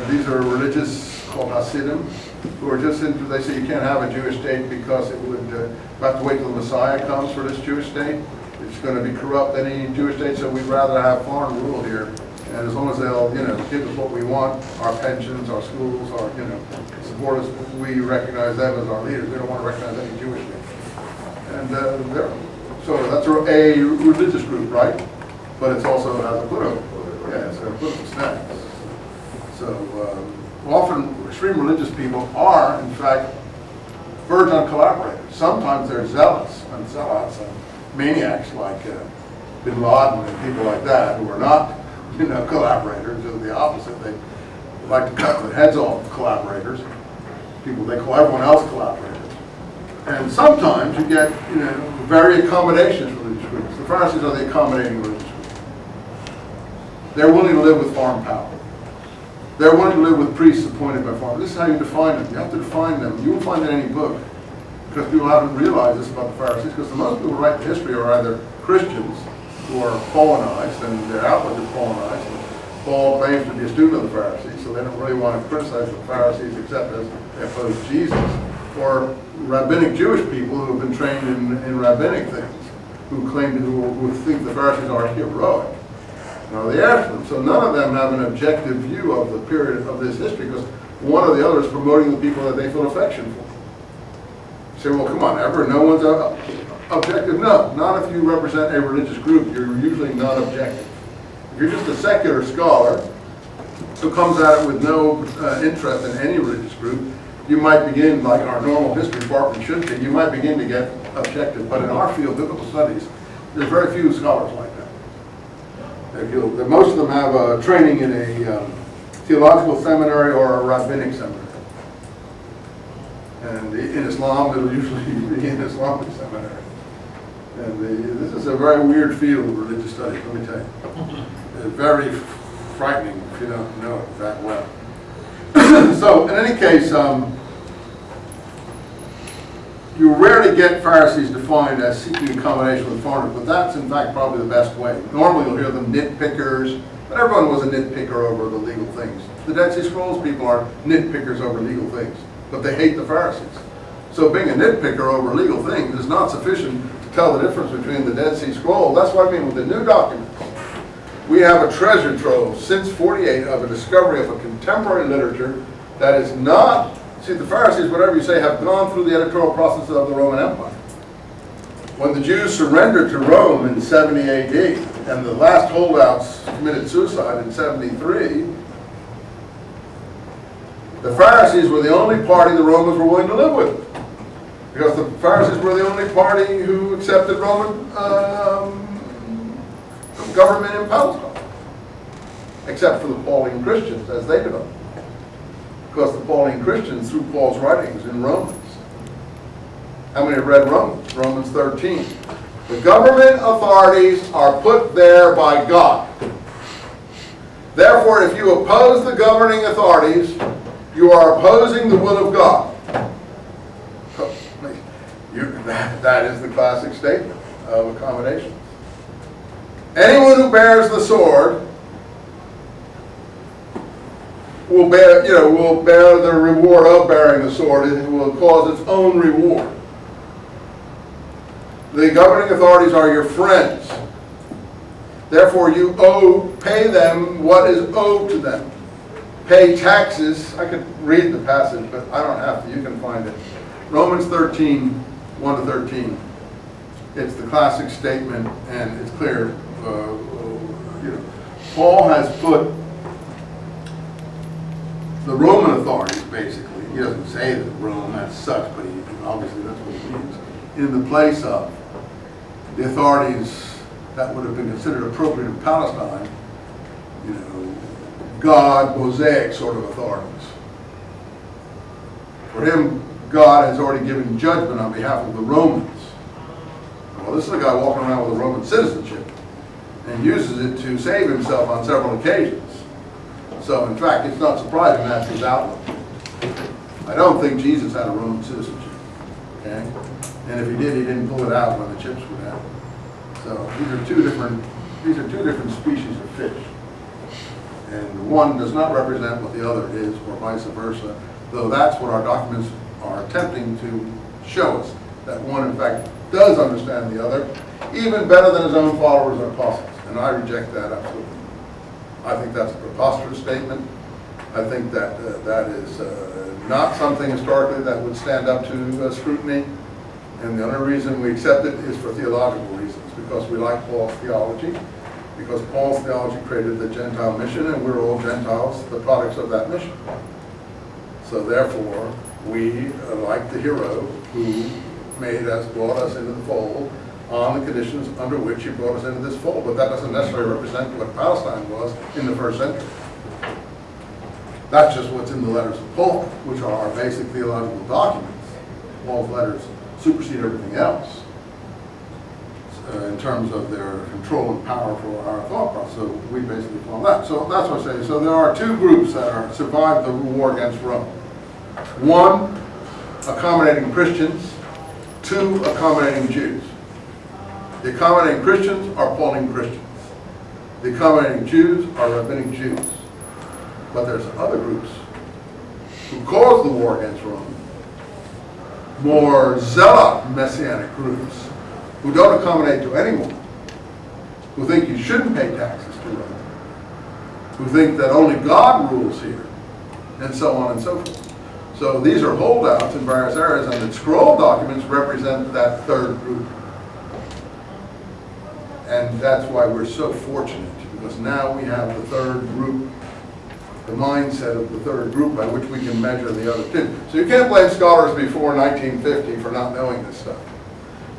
These are religious called Hasidim, who are just into, they say you can't have a Jewish state because it would, you have to wait till the Messiah comes for this Jewish state. It's going to be corrupt, any Jewish state, so we'd rather have foreign rule here. And as long as they'll, give us what we want, our pensions, our schools, our, support us, we recognize them as our leaders. We don't want to recognize any Jewish state. And so that's a religious group, right? But it also has a political, it's a political stance. So often extreme religious people are, in fact, verge on collaborators. Sometimes they're zealots and sellouts and maniacs like Bin Laden and people like that who are not, collaborators. They're the opposite. They like to cut the heads off of collaborators. People, they call everyone else collaborators. And sometimes you get, very accommodationist religious groups. The Pharisees are the accommodating religious group. They're willing to live with foreign power. They're willing to live with priests appointed by foreign. This is how you define them. You have to define them. You won't find it in any book because people haven't realized this about the Pharisees, because the most people who write history are either Christians who are Paulinized and their outlook is Paulinized. Paul claims to be a student of the Pharisees, so they don't really want to criticize the Pharisees except as they oppose Jesus. Or rabbinic Jewish people who have been trained in rabbinic things, who claim who think the Pharisees are heroic. Now they ask them, so none of them have an objective view of the period of this history, because one or the other is promoting the people that they feel affection for. You say, well, come on, ever? No one's objective? No, not if you represent a religious group. You're usually not objective. If you're just a secular scholar who comes at it with no interest in any religious group, you might begin, like our normal history department should be, you might begin to get objective. But in our field, biblical studies, there's very few scholars like that. Most of them have a training in a theological seminary or a rabbinic seminary. And in Islam, it'll usually be an Islamic seminary. And this is a very weird field of religious studies, let me tell you. It's very frightening if you don't know it that well. So, in any case, you rarely get Pharisees defined as seeking accommodation with foreigners, but that's in fact probably the best way. Normally you'll hear them nitpickers, but everyone was a nitpicker over the legal things. The Dead Sea Scrolls people are nitpickers over legal things, but they hate the Pharisees. So being a nitpicker over legal things is not sufficient to tell the difference between the Dead Sea Scroll. That's what I mean with the new documents. We have a treasure trove since 48 of a discovery of a contemporary literature that is not. See, the Pharisees, whatever you say, have gone through the editorial process of the Roman Empire. When the Jews surrendered to Rome in 70 AD, and the last holdouts committed suicide in 73, the Pharisees were the only party the Romans were willing to live with. Because the Pharisees were the only party who accepted Roman government in Palestine. Except for the Pauline Christians, as they developed. Because the Pauline Christians, through Paul's writings in Romans. How many have read Romans? Romans 13. The government authorities are put there by God. Therefore, if you oppose the governing authorities, you are opposing the will of God. That is the classic statement of accommodation. Anyone who bears the sword will bear the reward of bearing the sword. It will cause its own reward. The governing authorities are your friends. Therefore, you pay them what is owed to them. Pay taxes. I could read the passage, but I don't have to. You can find it. Romans 13, 1 to 13. It's the classic statement, and it's clear. Paul has put the Roman authorities, basically, he doesn't say that Rome as such, but obviously that's what he means, in the place of the authorities that would have been considered appropriate in Palestine, God, Mosaic sort of authorities. For him, God has already given judgment on behalf of the Romans. Well, this is a guy walking around with a Roman citizenship and uses it to save himself on several occasions. So, in fact, it's not surprising that's his outlook. I don't think Jesus had a Roman citizenship. Okay? And if he did, he didn't pull it out when the chips were down. So these are two different species of fish. And one does not represent what the other is, or vice versa, though that's what our documents are attempting to show us, that one in fact does understand the other, even better than his own followers and apostles. And I reject that absolutely. I think that's a preposterous statement. I think that that is not something historically that would stand up to scrutiny. And the only reason we accept it is for theological reasons, because we like Paul's theology, because Paul's theology created the Gentile mission, and we're all Gentiles, the products of that mission. So therefore, we like the hero who brought us into the fold on the conditions under which he brought us into this fold. But that doesn't necessarily represent what Palestine was in the first century. That's just what's in the letters of Paul, which are our basic theological documents. Paul's letters supersede everything else in terms of their control and power for our thought process. So we basically follow that. So that's what I say. So there are two groups that survived the war against Rome. One, accommodating Christians. Two, accommodating Jews. The accommodating Christians are Pauline Christians. The accommodating Jews are rabbinic Jews. But there's other groups who caused the war against Rome, more zealot messianic groups who don't accommodate to anyone, who think you shouldn't pay taxes to Rome, who think that only God rules here, and so on and so forth. So these are holdouts in various areas, and the scroll documents represent that third group. And that's why we're so fortunate, because now we have the third group, the mindset of the third group by which we can measure the other two. So you can't blame scholars before 1950 for not knowing this stuff.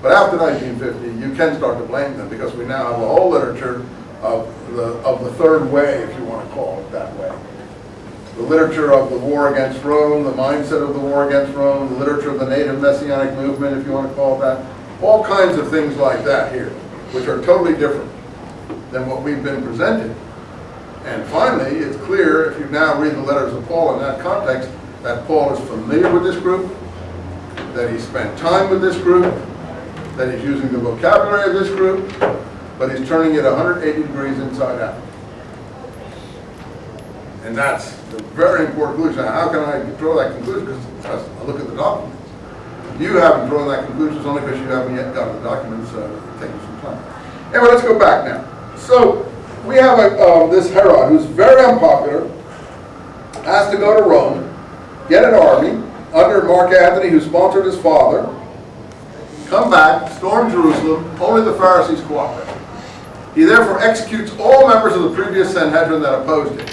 But after 1950, you can start to blame them, because we now have a whole literature of the third way, if you want to call it that way. The literature of the war against Rome, the mindset of the war against Rome, the literature of the native messianic movement, if you want to call it that. All kinds of things like that here, which are totally different than what we've been presented. And finally, it's clear, if you now read the letters of Paul in that context, that Paul is familiar with this group, that he spent time with this group, that he's using the vocabulary of this group, but he's turning it 180 degrees inside out. And that's a very important conclusion. Now, how can I draw that conclusion? Because I look at the documents. You haven't drawn that conclusion only because you haven't yet got the documents taking some time. Anyway, let's go back now. So we have this Herod who's very unpopular, has to go to Rome, get an army under Mark Antony, who sponsored his father, come back, storm Jerusalem, only the Pharisees cooperate. He therefore executes all members of the previous Sanhedrin that opposed him.